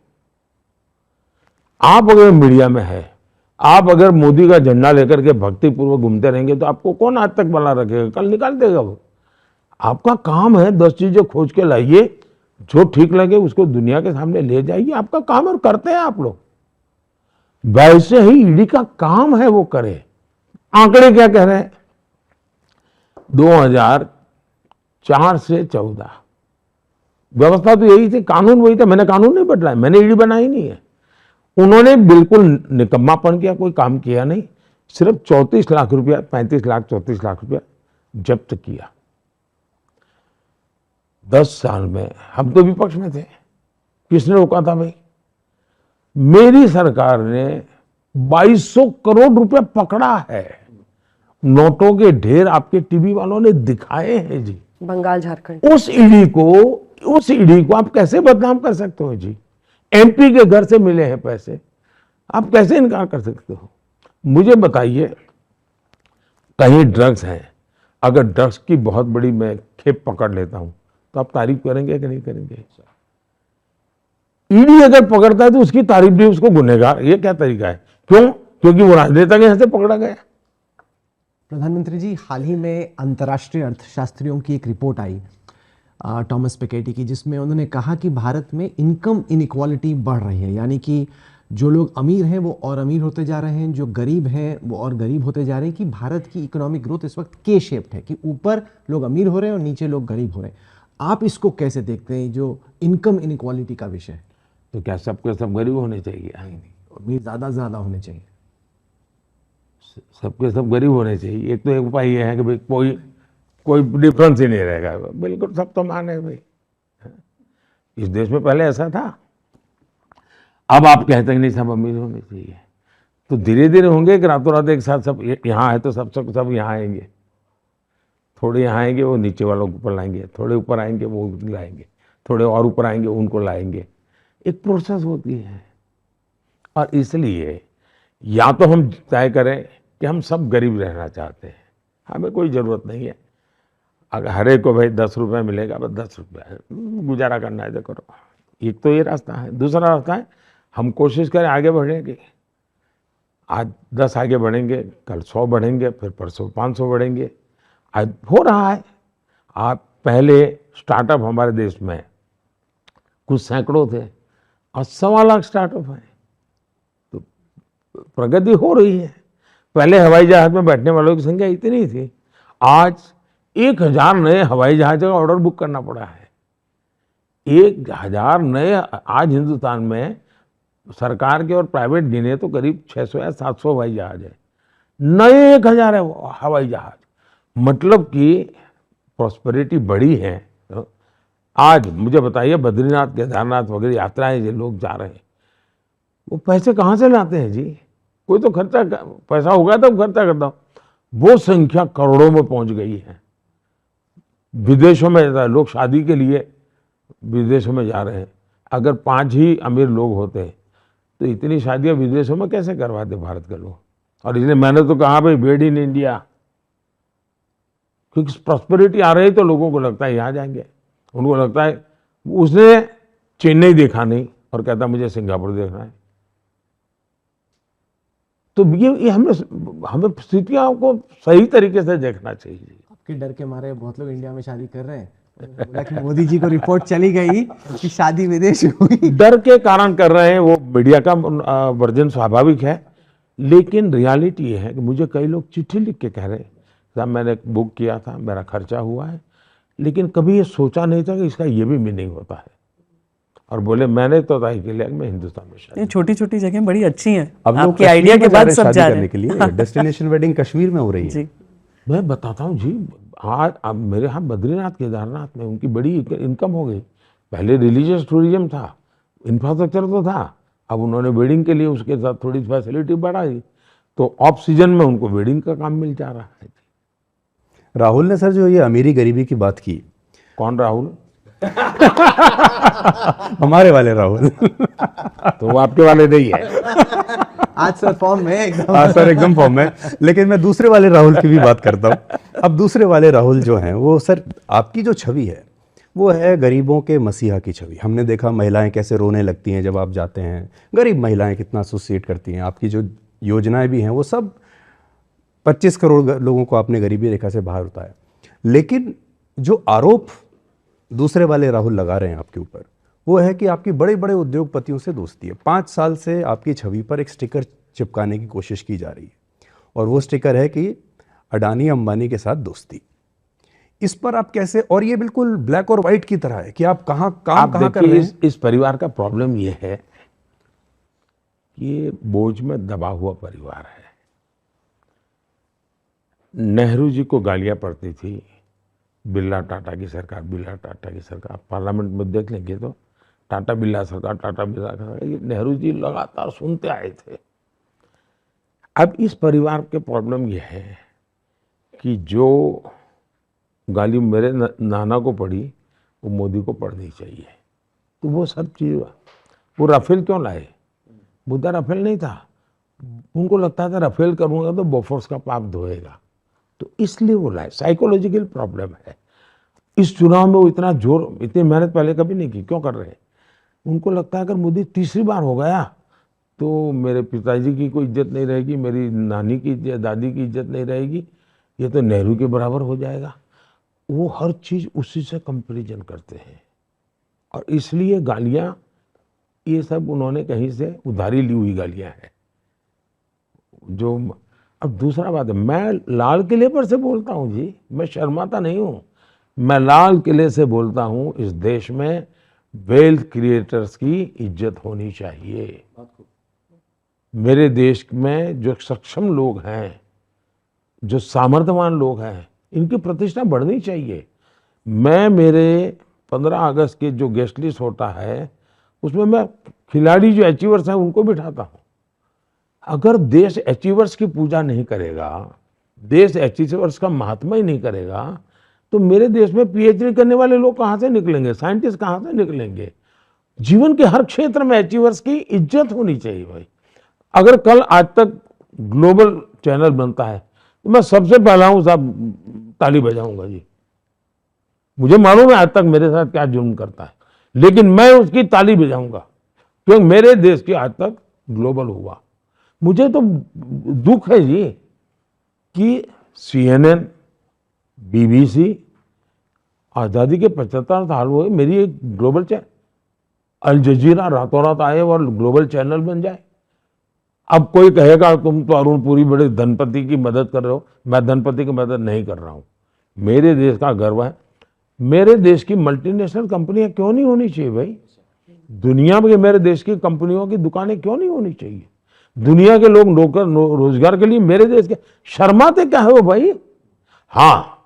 आप अगर मीडिया में है, आप अगर मोदी का झंडा लेकर के भक्तिपूर्वक घूमते रहेंगे तो आपको कौन आज तक बना रखेगा? कल निकाल देगा वो। आपका काम है 10 चीजें खोज के लाइए, जो ठीक लगे उसको दुनिया के सामने ले जाइए। आपका काम और करते हैं आप लोग। वैसे ही ईडी का काम है वो करे। आंकड़े क्या कह रहे हैं? 2004 से 14 व्यवस्था तो यही थी, कानून वही था। मैंने कानून नहीं बदला है, मैंने ईडी बनाई नहीं है। उन्होंने बिल्कुल निकम्मापन किया, कोई काम किया नहीं। सिर्फ 34 लाख रुपया, 35 लाख 34 लाख रुपया जब्त किया 10 साल में। हम तो विपक्ष में थे, किसने रोका था भाई? मेरी सरकार ने 2200 करोड़ रुपया पकड़ा है। नोटों के ढेर आपके टीवी वालों ने दिखाए हैं जी। बंगाल, झारखंड। उस ईडी को आप कैसे बदनाम कर सकते हो जी? एमपी के घर से मिले हैं पैसे, आप कैसे इनकार कर सकते हो? मुझे बताइए, कहीं ड्रग्स हैं, अगर ड्रग्स की बहुत बड़ी मैं खेप पकड़ लेता हूं तो आप तारीफ करेंगे कि नहीं करेंगे? ईडी अगर पकड़ता है तो उसकी तारीफ भी, उसको गुनहगार। ये क्या तरीका है? क्यों? क्योंकि वो राजनेता के यहां से पकड़ा गया। प्रधानमंत्री जी, हाल ही में अंतर्राष्ट्रीय अर्थशास्त्रियों की एक रिपोर्ट आई टॉमस पिकेटी की, जिसमें उन्होंने कहा कि भारत में इनकम इनइक्वालिटी बढ़ रही है। यानी कि जो लोग अमीर हैं वो और अमीर होते जा रहे हैं, जो गरीब हैं वो और गरीब होते जा रहे हैं। कि भारत की इकोनॉमिक ग्रोथ इस वक्त के शेप्ड है, कि ऊपर लोग अमीर हो रहे हैं और नीचे लोग गरीब हो रहे हैं। आप इसको कैसे देखते हैं, जो इनकम इनइक्वालिटी का विषय? तो क्या सबके सब गरीब होने चाहिए? नहीं, अमीर ज़्यादा होने चाहिए। सबके सब गरीब होने चाहिए। एक तो एक उपाय ये है कि भाई कोई डिफरेंस ही नहीं रहेगा। बिल्कुल सब तो मान है भाई। इस देश में पहले ऐसा था। अब आप कहते हैं नहीं सब अमीर होने चाहिए, तो धीरे धीरे होंगे कि रातों रात एक साथ सब यहाँ है तो सब यहाँ आएंगे, थोड़े यहाँ आएंगे वो नीचे वालों को ऊपर लाएंगे, थोड़े ऊपर आएंगे वो लाएंगे, थोड़े और ऊपर आएंगे उनको लाएंगे। एक प्रोसेस होती है। और इसलिए या तो हम तय करें कि हम सब गरीब रहना चाहते हैं, हमें कोई ज़रूरत नहीं है, अगर हर एक को भाई 10 रुपये मिलेगा, बस 10 रुपये गुजारा करना है तो करो। एक तो ये रास्ता है। दूसरा रास्ता है हम कोशिश करें आगे बढ़ेंगे, आज 10 आगे बढ़ेंगे, कल 100 बढ़ेंगे, फिर परसों 500 बढ़ेंगे। आज हो रहा है। आप पहले स्टार्टअप हमारे देश में कुछ सैकड़ों थे और 1.25 लाख स्टार्टअप हैं, तो प्रगति हो रही है। पहले हवाई जहाज में बैठने वालों की संख्या इतनी थी, आज 1000 नए हवाई जहाज का ऑर्डर बुक करना पड़ा है। 1000 नए आज हिंदुस्तान में सरकार के और प्राइवेट गिने तो करीब 600 या 700 हवाई जहाज है, नए 1000 है वो हवाई जहाज। मतलब कि प्रॉस्पेरिटी बढ़ी है। आज मुझे बताइए बद्रीनाथ केदारनाथ वगैरह यात्राएं जो लोग जा रहे हैं, वो पैसे कहाँ से लाते हैं जी? कोई तो खर्चा, पैसा होगा तब खर्चा करता हूँ। वो संख्या करोड़ों में पहुंच गई है। विदेशों में लोग शादी के लिए विदेशों में जा रहे हैं। अगर 5 ही अमीर लोग होते तो इतनी शादियां विदेशों में कैसे करवाते भारत के लोग? और इसलिए मैंने तो कहा भाई मेड इन इंडिया, क्योंकि प्रॉस्पेरिटी आ रही तो लोगों को लगता है यहाँ जाएंगे। उनको लगता है, उसने चेन्नई देखा नहीं और कहता मुझे सिंगापुर देखना है। तो ये हमें स्थितियों को सही तरीके से देखना चाहिए। आपके डर के मारे बहुत लोग इंडिया में शादी कर रहे हैं। उन्होंने बोला कि मोदी जी को रिपोर्ट चली गई कि शादी विदेश में हुई। डर के कारण कर रहे हैं, वो मीडिया का वर्जन स्वाभाविक है। लेकिन रियलिटी ये है कि मुझे कई लोग चिट्ठी लिख के कह रहे हैं साहब मैंने बुक किया था, मेरा खर्चा हुआ है, लेकिन कभी ये सोचा नहीं था कि इसका ये भी मीनिंग होता है। और बोले मैंने तो तय किया मैं हिंदुस्तान में शादी। ये छोटी छोटी जगह बड़ी अच्छी हैं। अब लोग आपके आइडिया के बाद सब जा रहे करने के लिए डेस्टिनेशन वेडिंग कश्मीर में हो रही है। जी। मैं बताता हूँ जी, आज अब मेरे यहाँ बद्रीनाथ केदारनाथ में उनकी बड़ी इनकम हो गई। पहले रिलीजियस टूरिज्म था, इंफ्रास्ट्रक्चर तो था, अब उन्होंने वेडिंग के लिए उसके साथ थोड़ी फैसिलिटी बढ़ाई, तो ऑफ सीजन में उनको वेडिंग का काम मिल जा रहा है। राहुल ने सर जो ये अमीरी गरीबी की बात की, कौन राहुल? हमारे वाले राहुल। तो वो आपके वाले नहीं है। आज सर फॉर्म में एकदम। हाँ सर एकदम फॉर्म में। लेकिन मैं दूसरे वाले राहुल की भी बात करता हूँ। अब दूसरे वाले राहुल जो हैं वो सर आपकी जो छवि है वो है गरीबों के मसीहा की छवि। हमने देखा महिलाएं कैसे रोने लगती हैं जब आप जाते हैं, गरीब महिलाएं कितना सुसाइड करती हैं। आपकी जो योजनाएं भी हैं वो सब 25 करोड़ लोगों को आपने गरीबी रेखा से बाहर उतारा। लेकिन जो आरोप दूसरे वाले राहुल लगा रहे हैं आपके ऊपर वो है कि आपकी बड़े बड़े उद्योगपतियों से दोस्ती है। 5 साल से आपकी छवि पर एक स्टिकर चिपकाने की कोशिश की जा रही है और वो स्टिकर है कि अडानी अंबानी के साथ दोस्ती। इस पर आप कैसे, और ये बिल्कुल ब्लैक और व्हाइट की तरह है कि आप कहाँ काम कहाँ कर रहे हैं। इस परिवार का प्रॉब्लम ये है कि ये बोझ में दबा हुआ परिवार है। नेहरू जी को गालियां पड़ती थी, बिरला टाटा की सरकार, बिरला टाटा की सरकार। पार्लियामेंट में देख लेंगे तो टाटा बिरला सरकार, टाटा बिरला सरकार, ये नेहरू जी लगातार सुनते आए थे। अब इस परिवार के प्रॉब्लम ये है कि जो गाली मेरे नाना को पड़ी वो मोदी को पड़नी चाहिए। तो वो सब चीज़, वो राफेल क्यों लाए? मुद्दा राफेल नहीं था, उनको लगता था राफेल करूँगा तो बोफोर्स का पाप धोएगा, तो इसलिए वो लाए। साइकोलॉजिकल प्रॉब्लम है। इस चुनाव में वो इतना जोर, इतनी मेहनत पहले कभी नहीं की, क्यों कर रहे हैं? उनको लगता है अगर मोदी तीसरी बार हो गया तो मेरे पिताजी की कोई इज्जत नहीं रहेगी, मेरी नानी की इज्जत, दादी की इज्जत नहीं रहेगी, ये तो नेहरू के बराबर हो जाएगा। वो हर चीज़ उसी से कंपैरिजन करते हैं और इसलिए गालियाँ ये सब उन्होंने कहीं से उधारी ली हुई गालियाँ हैं जो। अब दूसरा बात है, मैं लाल किले पर से बोलता हूँ जी, मैं शर्माता नहीं हूँ। मैं लाल किले से बोलता हूँ, इस देश में वेल्थ क्रिएटर्स की इज्जत होनी चाहिए। मेरे देश में जो सक्षम लोग हैं, जो सामर्थ्यवान लोग हैं, इनकी प्रतिष्ठा बढ़नी चाहिए। मैं मेरे 15 अगस्त के जो गेस्ट लिस्ट होता है उसमें मैं खिलाड़ी जो अचीवर्स हैं उनको बिठाता हूँ। अगर देश अचीवर्स की पूजा नहीं करेगा, देश अचीवर्स का महात्मा ही नहीं करेगा, तो मेरे देश में पीएचडी करने वाले लोग कहाँ से निकलेंगे, साइंटिस्ट कहाँ से निकलेंगे। जीवन के हर क्षेत्र में अचीवर्स की इज्जत होनी चाहिए भाई। अगर कल आज तक ग्लोबल चैनल बनता है तो मैं सबसे पहला हूँ साहब ताली बजाऊंगा जी। मुझे मालूम है आज तक मेरे साथ क्या जुर्म करता है, लेकिन मैं उसकी ताली बजाऊंगा क्योंकि मेरे देश की आज तक ग्लोबल हुआ। मुझे तो दुख है जी कि CNN, BBC, आज़ादी के 75 साल हुए, मेरी एक ग्लोबल चैनल अल जजीरा रातों रात आए और ग्लोबल चैनल बन जाए। अब कोई कहेगा तुम तो अरुण पुरी बड़े धनपति की मदद कर रहे हो। मैं धनपति की मदद नहीं कर रहा हूँ, मेरे देश का गर्व है। मेरे देश की मल्टीनेशनल कंपनियां क्यों नहीं होनी चाहिए भाई? दुनिया में मेरे देश की कंपनियों की दुकानें क्यों नहीं होनी चाहिए? दुनिया के लोग नौकर रोजगार के लिए मेरे देश के शर्माते क्या है वो भाई? हाँ,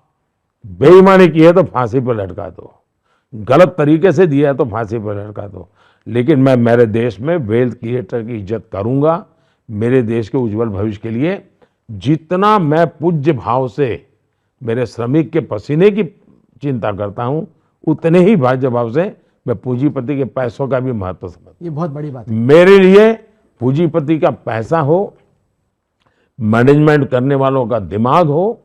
बेईमानी की है तो फांसी पर लटका दो, गलत तरीके से दिया है तो फांसी पर लटका दो, लेकिन मैं मेरे देश में वेल्थ क्रिएटर की इज्जत करूंगा। मेरे देश के उज्जवल भविष्य के लिए जितना मैं पूज्य भाव से मेरे श्रमिक के पसीने की चिंता करता हूं, उतने ही भाज्य भाव से मैं पूंजीपति के पैसों का भी महत्व समझता हूं। ये बहुत बड़ी बात है। मेरे लिए पूंजीपति का पैसा हो, मैनेजमेंट करने वालों का दिमाग हो,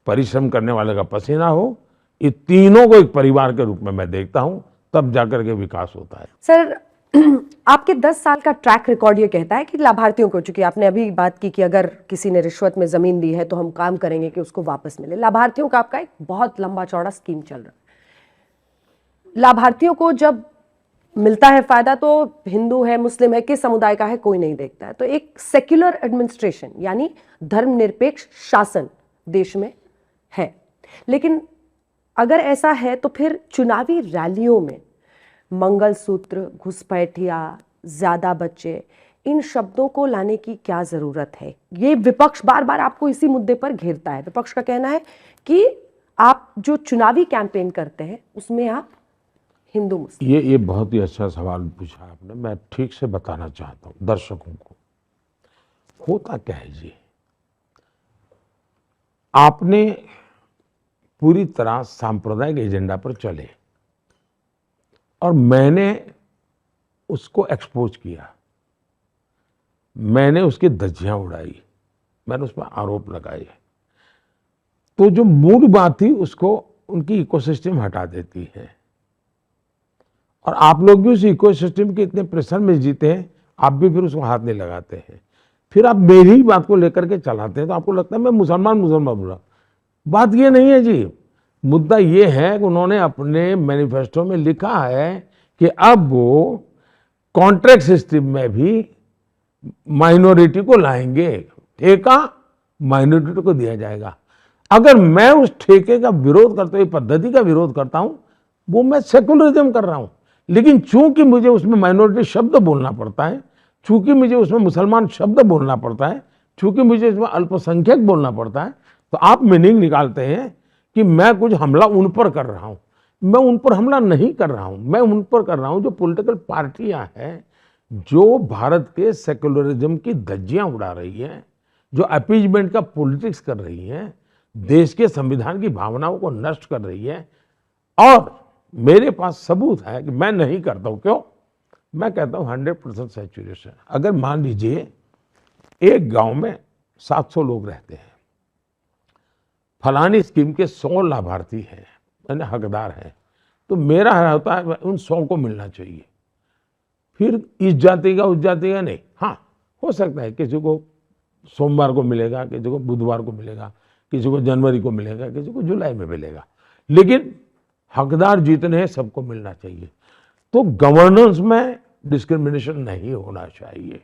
परिश्रम करने वाले का पसीना हो, ये तीनों को एक परिवार के रूप में मैं देखता हूं, तब जाकर के विकास होता है। सर, आपके 10 साल का ट्रैक रिकॉर्ड ये कहता है कि लाभार्थियों को, चूंकि आपने अभी बात की कि अगर किसी ने रिश्वत में जमीन दी है तो हम काम करेंगे कि उसको वापस मिले, लाभार्थियों का आपका एक बहुत लंबा चौड़ा स्कीम चल रहा है। लाभार्थियों को जब मिलता है फायदा तो हिंदू है, मुस्लिम है, किस समुदाय का है, कोई नहीं देखता है। तो एक सेक्युलर एडमिनिस्ट्रेशन यानी धर्मनिरपेक्ष शासन देश में है, लेकिन अगर ऐसा है तो फिर चुनावी रैलियों में मंगलसूत्र, घुसपैठिया, ज्यादा बच्चे, इन शब्दों को लाने की क्या जरूरत है? ये विपक्ष बार बार आपको इसी मुद्दे पर घेरता है। विपक्ष का कहना है कि आप जो चुनावी कैंपेन करते हैं उसमें आप हिंदू मुस्लिम। ये बहुत ही अच्छा सवाल पूछा आपने। मैं ठीक से बताना चाहता हूँ दर्शकों को। होता क्या है जी, आपने पूरी तरह सांप्रदायिक एजेंडा पर चले और मैंने उसको एक्सपोज किया, मैंने उसकी धज्जियां उड़ाई, मैंने उस पर आरोप लगाए, तो जो मूल बात थी उसको उनकी इकोसिस्टम हटा देती है। और आप लोग भी उस इकोसिस्टम के इतने प्रेशर में जीते हैं, आप भी फिर उसको हाथ नहीं लगाते हैं, फिर आप मेरी ही बात को लेकर के चलाते हैं, तो आपको लगता है मैं मुसलमान बोला। बात ये नहीं है जी, मुद्दा ये है कि उन्होंने अपने मैनिफेस्टो में लिखा है कि अब वो कॉन्ट्रैक्ट सिस्टम में भी माइनॉरिटी को लाएंगे, ठेका माइनॉरिटी को दिया जाएगा। अगर मैं उस ठेके का विरोध करते हुए पद्धति का विरोध करता हूं, वो मैं सेकुलरिज्म कर रहा हूं, लेकिन चूंकि मुझे उसमें माइनॉरिटी शब्द बोलना पड़ता है, चूंकि मुझे उसमें मुसलमान शब्द बोलना पड़ता है, चूंकि मुझे इसमें अल्पसंख्यक बोलना पड़ता है, तो आप मीनिंग निकालते हैं कि मैं कुछ हमला उन पर कर रहा हूं। मैं उन पर हमला नहीं कर रहा हूं, मैं उन पर कर रहा हूं जो पॉलिटिकल पार्टियां हैं, जो भारत के सेकुलरिज्म की धज्जियां उड़ा रही हैं, जो अपीजमेंट का पॉलिटिक्स कर रही हैं, देश के संविधान की भावनाओं को नष्ट कर रही है। और मेरे पास सबूत है कि मैं नहीं करता हूं। क्यों? मैं कहता हूं 100% सैचुरेशन। अगर मान लीजिए एक गांव में 700 लोग रहते हैं, फलानी स्कीम के 100 लाभार्थी हैं, यानी हकदार हैं, तो मेरा होता है उन 100 को मिलना चाहिए। फिर इस जाति का उस जाति का नहीं। हाँ, हो सकता है किसी को सोमवार को मिलेगा, किसी को बुधवार को मिलेगा, किसी को जनवरी को मिलेगा, किसी को जुलाई में मिलेगा, लेकिन हकदार जितने हैं सबको मिलना चाहिए। तो गवर्नेंस में डिस्क्रिमिनेशन नहीं होना चाहिए,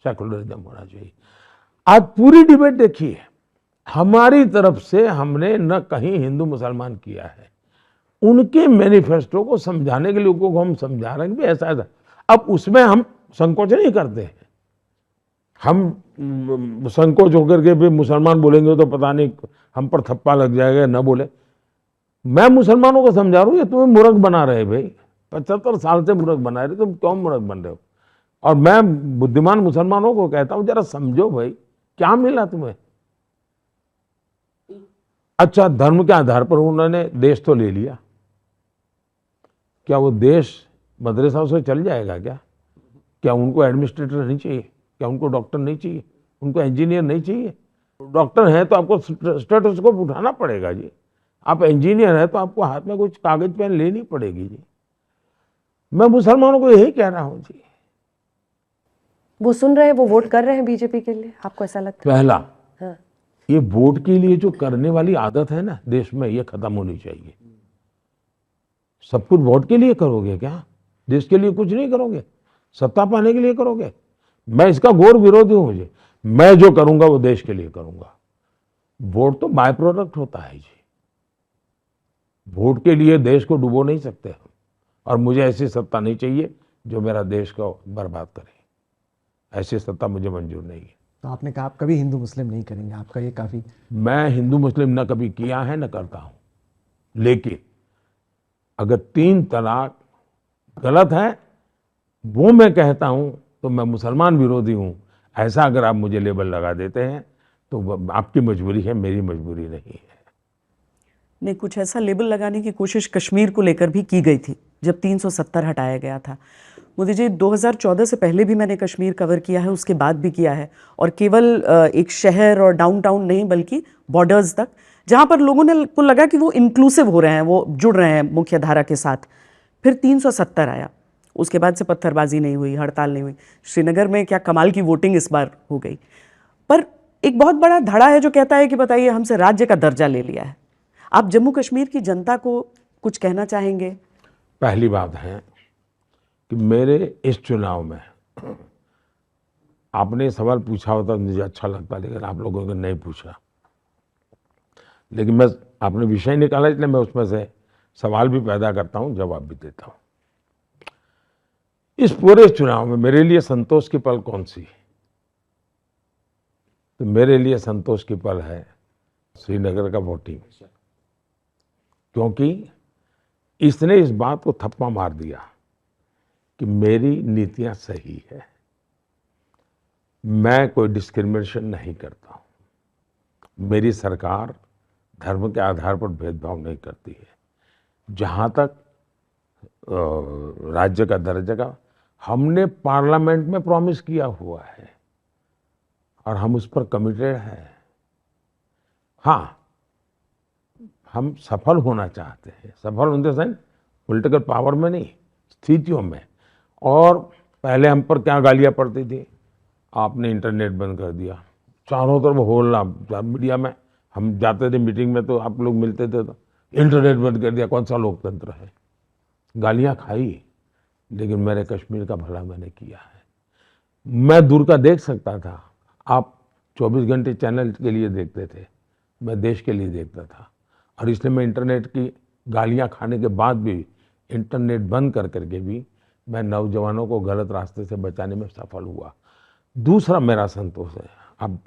सेकुलरिज्म होना चाहिए। आज पूरी डिबेट देखिए, हमारी तरफ से हमने न कहीं हिंदू मुसलमान किया है, उनके मैनिफेस्टो को समझाने के लिए को हम समझा रहे हैं कि ऐसा ऐसा। अब उसमें हम संकोच नहीं करते हैं, हम संकोच होकर के भी मुसलमान बोलेंगे तो पता नहीं हम पर थप्पा लग जाएगा, न बोले। मैं मुसलमानों को समझा रहा हूँ, ये तुम्हें मूर्ख बना रहे भाई, 75 साल से मूर्ख बना रहे, तुम क्यों मूर्ख बन रहे हो? और मैं बुद्धिमान मुसलमानों को कहता हूं, जरा समझो भाई, क्या मिला तुम्हें? अच्छा, धर्म के आधार पर उन्होंने देश तो ले लिया, क्या वो देश मदरसा से चल जाएगा क्या? क्या उनको एडमिनिस्ट्रेटर नहीं चाहिए? क्या उनको डॉक्टर नहीं चाहिए? उनको इंजीनियर नहीं चाहिए? डॉक्टर हैं तो आपको स्टेथोस्कोप उठाना पड़ेगा जी। आप इंजीनियर हैं तो आपको हाथ में कुछ कागज पेन लेनी पड़ेगी जी। मैं मुसलमानों को यही कह रहा हूं जी। वो सुन रहे हैं, वो वोट कर रहे हैं बीजेपी के लिए, आपको ऐसा लगता है? पहला, हाँ। ये वोट के लिए जो करने वाली आदत है ना देश में, ये खत्म होनी चाहिए। सब कुछ वोट के लिए करोगे क्या? देश के लिए कुछ नहीं करोगे, सत्ता पाने के लिए करोगे? मैं इसका घोर विरोधी हूं जी। मैं जो करूंगा वो देश के लिए करूंगा। वोट तो बाय प्रोडक्ट होता है जी। वोट के लिए देश को डुबो नहीं सकते हम, और मुझे ऐसी सत्ता नहीं चाहिए जो मेरा देश को बर्बाद करे। ऐसी सत्ता मुझे मंजूर नहीं है। तो आपने कहा आप कभी हिंदू मुस्लिम नहीं करेंगे, आपका ये काफ़ी। मैं हिंदू मुस्लिम न कभी किया है न करता हूं, लेकिन अगर 3 तलाक गलत है वो मैं कहता हूं तो मैं मुसलमान विरोधी हूं। ऐसा अगर आप मुझे लेबल लगा देते हैं तो आपकी मजबूरी है, मेरी मजबूरी नहीं है। नहीं, कुछ ऐसा लेबल लगाने की कोशिश कश्मीर को लेकर भी की गई थी जब 370 हटाया गया था। मोदी जी, 2014 से पहले भी मैंने कश्मीर कवर किया है, उसके बाद भी किया है, और केवल एक शहर और डाउनटाउन नहीं बल्कि बॉर्डर्स तक, जहां पर लोगों ने को लगा कि वो इंक्लूसिव हो रहे हैं, वो जुड़ रहे हैं मुख्य धारा के साथ। फिर 370 आया, उसके बाद से पत्थरबाजी नहीं हुई, हड़ताल नहीं हुई। श्रीनगर में क्या कमाल की वोटिंग इस बार हो गई। पर एक बहुत बड़ा धड़ा है जो कहता है कि बताइए हमसे राज्य का दर्जा ले लिया है। आप जम्मू कश्मीर की जनता को कुछ कहना चाहेंगे? पहली बात है कि मेरे इस चुनाव में आपने सवाल पूछा होता तो मुझे अच्छा लगता, लेकिन आप लोगों ने नहीं पूछा। लेकिन मैं, आपने विषय निकाला इसलिए मैं उसमें से सवाल भी पैदा करता हूं, जवाब भी देता हूं। इस पूरे चुनाव में मेरे लिए संतोष की पल कौन सी है? तो मेरे लिए संतोष की पल है श्रीनगर का वोटिंग, क्योंकि इसने इस बात को थप्पा मार दिया कि मेरी नीतियां सही है। मैं कोई डिस्क्रिमिनेशन नहीं करता हूं। मेरी सरकार धर्म के आधार पर भेदभाव नहीं करती है। जहां तक राज्य का दर्जा का, हमने पार्लियामेंट में प्रॉमिस किया हुआ है और हम उस पर कमिटेड हैं। हाँ, हम सफल होना चाहते हैं, सफल in the sense political power में नहीं, स्थितियों में। और पहले हम पर क्या गालियां पड़ती थी, आपने इंटरनेट बंद कर दिया, चारों तरफ होलना मीडिया में। हम जाते थे मीटिंग में तो आप लोग मिलते थे तो इंटरनेट बंद कर दिया, कौन सा लोकतंत्र है? गालियां खाई, लेकिन मेरे कश्मीर का भला मैंने किया है। मैं दूर का देख सकता था, आप 24 घंटे चैनल के लिए देखते थे, मैं देश के लिए देखता था। और इसलिए मैं इंटरनेट की गालियां खाने के बाद भी, इंटरनेट बंद कर करके भी मैं नौजवानों को गलत रास्ते से बचाने में सफल हुआ। दूसरा मेरा संतोष है, अब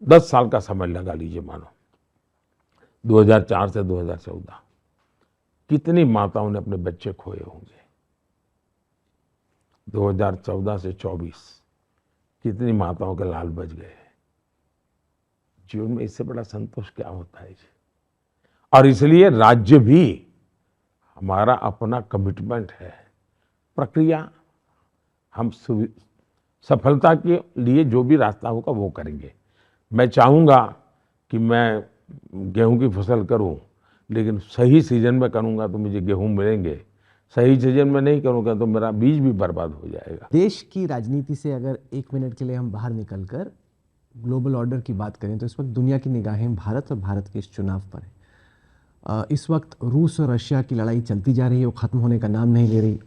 10 साल का समय लगा लीजिए, मानो 2004 से 2014 कितनी माताओं ने अपने बच्चे खोए होंगे। 2014 से 24 कितनी माताओं के लाल बच गए। जीवन में इससे बड़ा संतोष क्या होता है जी। और इसलिए राज्य भी हमारा अपना कमिटमेंट है। प्रक्रिया हम सफलता के लिए जो भी रास्ता होगा वो करेंगे। मैं चाहूँगा कि मैं गेहूं की फसल करूं, लेकिन सही सीजन में करूंगा तो मुझे गेहूं मिलेंगे, सही सीजन में नहीं करूंगा तो मेरा बीज भी बर्बाद हो जाएगा। देश की राजनीति से अगर 1 मिनट के लिए हम बाहर निकलकर ग्लोबल ऑर्डर की बात करें तो इस वक्त दुनिया की निगाहें भारत और भारत के इस चुनाव पर है। इस वक्त रूस और रशिया की लड़ाई चलती जा रही है, वो ख़त्म होने का नाम नहीं ले रही।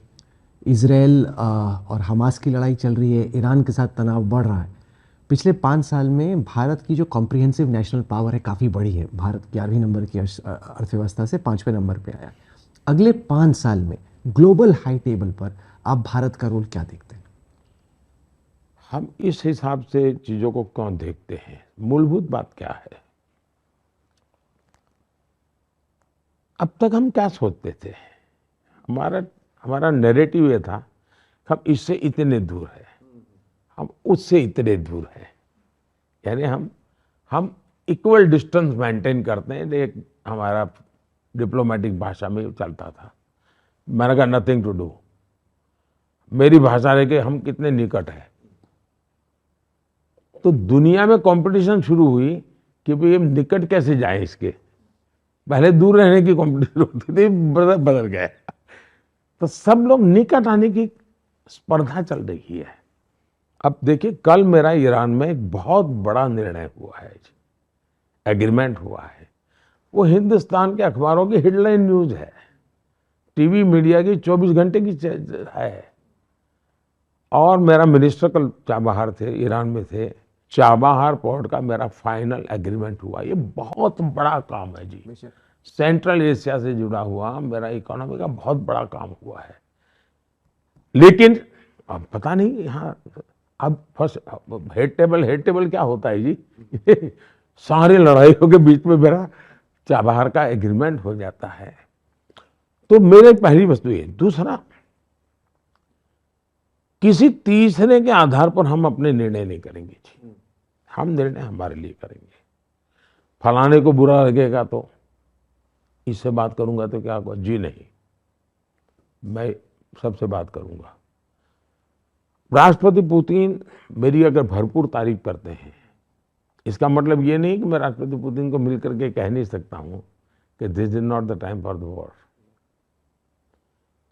इजराइल और हमास की लड़ाई चल रही है, ईरान के साथ तनाव बढ़ रहा है। पिछले 5 साल में भारत की जो कॉम्प्रिहेंसिव नेशनल पावर है काफ़ी बढ़ी है। भारत 11वें नंबर की अर्थव्यवस्था से 5वें नंबर पे आया। अगले 5 साल में ग्लोबल हाई टेबल पर आप भारत का रोल क्या देखते हैं? हम इस हिसाब से चीज़ों को क्यों देखते हैं? मूलभूत बात क्या है? अब तक हम क्या सोचते थे हमारा हमारा नैरेटिव ये था कि हम इससे इतने दूर है, हम उससे इतने दूर है, यानी हम इक्वल डिस्टेंस मेंटेन करते हैं। एक हमारा डिप्लोमेटिक भाषा में चलता था। मैंने कहा नथिंग टू डू, मेरी भाषा है कि हम कितने निकट हैं। तो दुनिया में कंपटीशन शुरू हुई कि भाई हम निकट कैसे जाएं इसके। पहले दूर रहने की कंपटीशन होती थी, बदल गया। तो सब लोग निकट आने की स्पर्धा चल रही है। अब देखिए, कल मेरा ईरान में एक बहुत बड़ा निर्णय हुआ है, एग्रीमेंट हुआ है। वो हिंदुस्तान के अखबारों की हेडलाइन न्यूज है, टीवी मीडिया की 24 घंटे की है। और मेरा मिनिस्टर कल चाबहार थे, ईरान में थे। चाबहार पोर्ट का मेरा फाइनल एग्रीमेंट हुआ। ये बहुत बड़ा काम है जी, सेंट्रल एशिया से जुड़ा हुआ मेरा इकोनॉमी का बहुत बड़ा काम हुआ है। लेकिन अब पता नहीं यहाँ अब फर्स्ट हेड टेबल क्या होता है जी सारी लड़ाइयों के बीच में मेरा चाबहार का एग्रीमेंट हो जाता है। तो मेरी पहली वस्तु ये। दूसरा, किसी तीसरे के आधार पर हम अपने निर्णय नहीं करेंगे जी, हम निर्णय हमारे लिए करेंगे। फलाने को बुरा लगेगा तो इससे बात करूंगा तो क्या होगा जी, नहीं, मैं सबसे बात करूंगा। राष्ट्रपति पुतिन मेरी अगर भरपूर तारीफ करते हैं, इसका मतलब ये नहीं कि मैं राष्ट्रपति पुतिन को मिलकर के कह नहीं सकता हूं कि this is not the time for the war.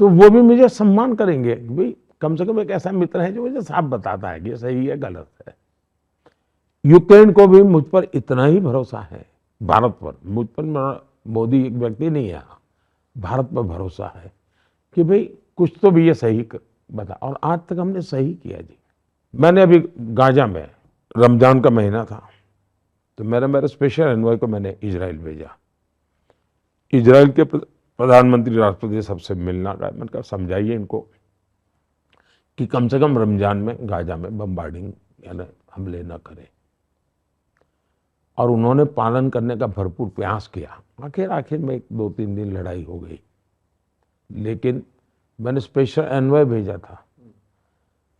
तो वो भी मुझे सम्मान करेंगे कि भाई कम से कम एक ऐसा मित्र है जो मुझे साफ बताता है कि सही है गलत है। यूक्रेन को भी मुझ पर इतना ही भरोसा है, भारत पर, मुझ पर मोदी एक व्यक्ति नहीं है, भारत पर भरोसा है कि भाई कुछ तो भी ये सही बता। और आज तक हमने सही किया जी। मैंने अभी गाजा में, रमजान का महीना था, तो मेरे स्पेशल एनवॉय को मैंने इजराइल भेजा। इजराइल के प्रधानमंत्री राष्ट्रपति सबसे मिलना का, मैंने कहा समझाइए इनको कि कम से कम रमजान में गाजा में बम्बार्डिंग यानी हमले न करें। और उन्होंने पालन करने का भरपूर प्रयास किया। आखिर में 2-3 दिन लड़ाई हो गई, लेकिन मैंने स्पेशल एनवॉय भेजा था।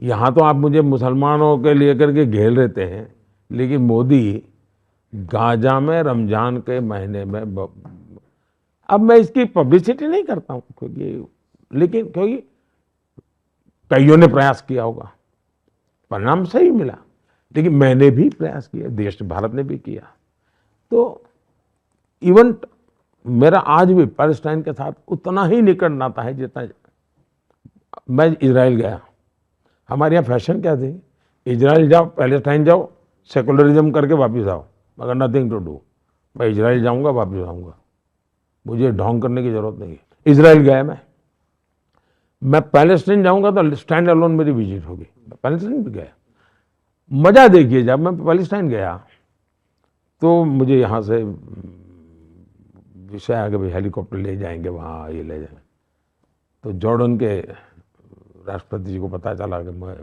यहाँ तो आप मुझे मुसलमानों के लिए करके घेर लेते हैं, लेकिन मोदी गाजा में रमजान के महीने में अब मैं इसकी पब्लिसिटी नहीं करता हूँ क्योंकि कईयों ने प्रयास किया होगा, परिणाम सही मिला, लेकिन मैंने भी प्रयास किया, देश भारत ने भी किया। तो इवन मेरा आज भी पैलेस्टाइन के साथ उतना ही निकट नाता है जितना मैं इजराइल गया। हमारे यहाँ फैशन क्या थी, इजराइल जाओ, पैलेस्टाइन जाओ, सेकुलरिज्म करके वापस आओ, मगर नथिंग टू डू। मैं इजराइल जाऊंगा, वापस आऊंगा, मुझे ढोंग करने की जरूरत नहीं है। इजराइल गया मैं पैलेस्टाइन जाऊंगा तो स्टैंड अलोन मेरी विजिट होगी। पैलेस्टाइन भी गया, मजा देखिए। जब मैं पैलेस्टाइन गया तो मुझे यहाँ से विषय आ गया भाई हेलीकॉप्टर ले जाएंगे वहाँ, ये ले जाएंगे। तो जॉर्डन के राष्ट्रपति जी को पता चला कि मैं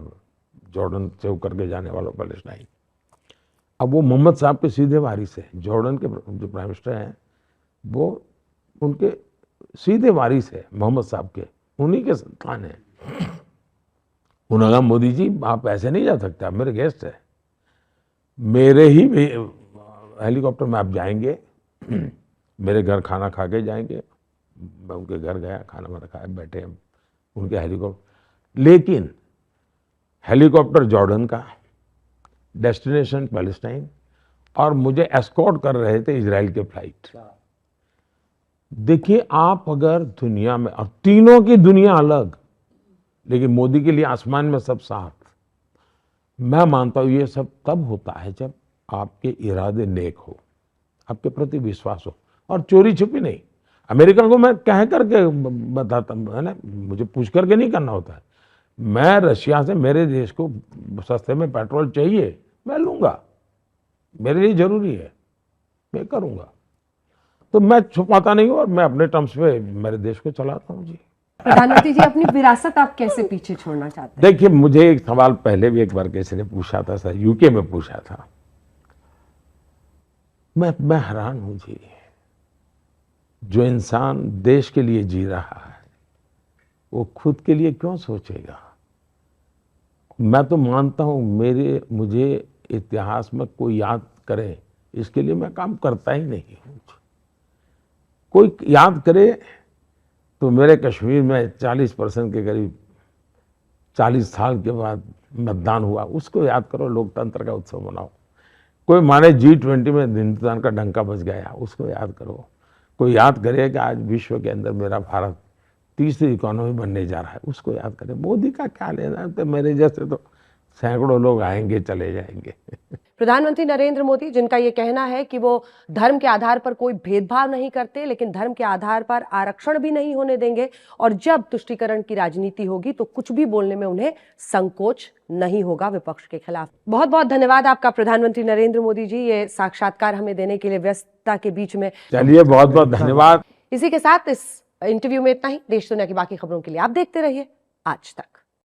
जॉर्डन से होकर के जाने वाला पैलेस्टाइन। अब वो मोहम्मद साहब के सीधे वारिस है, जॉर्डन के जो प्राइम मिनिस्टर हैं वो उनके सीधे वारिस है, मोहम्मद साहब के, उन्हीं के संतान है। उन्होंने कहा मोदी जी आप ऐसे नहीं जा सकते, आप मेरे गेस्ट है, मेरे ही हेलीकॉप्टर में आप जाएंगे, मेरे घर खाना खा के जाएंगे। मैं उनके घर गया, खाना वाना खाया, बैठे हम उनके हेलीकॉप्टर। लेकिन हेलीकॉप्टर जॉर्डन का, डेस्टिनेशन पैलेस्टाइन, और एस्कॉर्ट एस्कॉर्ट कर रहे थे इजराइल के फ्लाइट। देखिए आप अगर दुनिया में, और तीनों की दुनिया अलग, लेकिन मोदी के लिए आसमान में सब साथ। मैं मानता हूं ये सब तब होता है जब आपके इरादे नेक हो, आपके प्रति विश्वास हो, और चोरी छुपी नहीं। अमेरिकन को मैं कह करके बताता है ना, मुझे पूछ करके नहीं करना होता है। मैं रशिया से मेरे देश को सस्ते में पेट्रोल चाहिए, मैं लूंगा, मेरे लिए जरूरी है, मैं करूंगा। तो मैं छुपाता नहीं हूं और मैं अपने टर्म्स पे मेरे देश को चलाता हूं जी। प्रधानमंत्री जी, अपनी विरासत आप कैसे पीछे छोड़ना चाहते हैं? देखिए मुझे एक सवाल पहले भी एक बार किसी ने पूछा था, सर यूके में पूछा था। मैं हैरान हूं जी, जो इंसान देश के लिए जी रहा है, वो खुद के लिए क्यों सोचेगा? मैं तो मानता हूँ मुझे इतिहास में कोई याद करे, इसके लिए मैं काम करता ही नहीं हूँ। कोई याद करे तो मेरे कश्मीर में 40% के करीब 40 साल के बाद मतदान हुआ, उसको याद करो, लोकतंत्र का उत्सव मनाओ। कोई माने G20 में हिंदुस्तान का डंका बज गया, उसको याद करो। कोई याद करे कि आज विश्व के अंदर मेरा भारत तीसरी इकोनॉमी बनने जा रहा है, उसको याद करे। मोदी का क्या लेना है? तो मेरे जैसे तो सैकड़ों लोग आएंगे चले जाएंगे। प्रधानमंत्री नरेंद्र मोदी, जिनका ये कहना है कि वो धर्म के आधार पर कोई भेदभाव नहीं करते, लेकिन धर्म के आधार पर आरक्षण भी नहीं होने देंगे, और जब तुष्टीकरण की राजनीति होगी तो कुछ भी बोलने में उन्हें संकोच नहीं होगा विपक्ष के खिलाफ। बहुत बहुत धन्यवाद आपका प्रधानमंत्री नरेंद्र मोदी जी, ये साक्षात्कार हमें देने के लिए, व्यस्तता के बीच में। चलिए, बहुत बहुत धन्यवाद। इसी के साथ इस इंटरव्यू में इतना ही। देश दुनिया की बाकी खबरों के लिए आप देखते रहिए आज तक।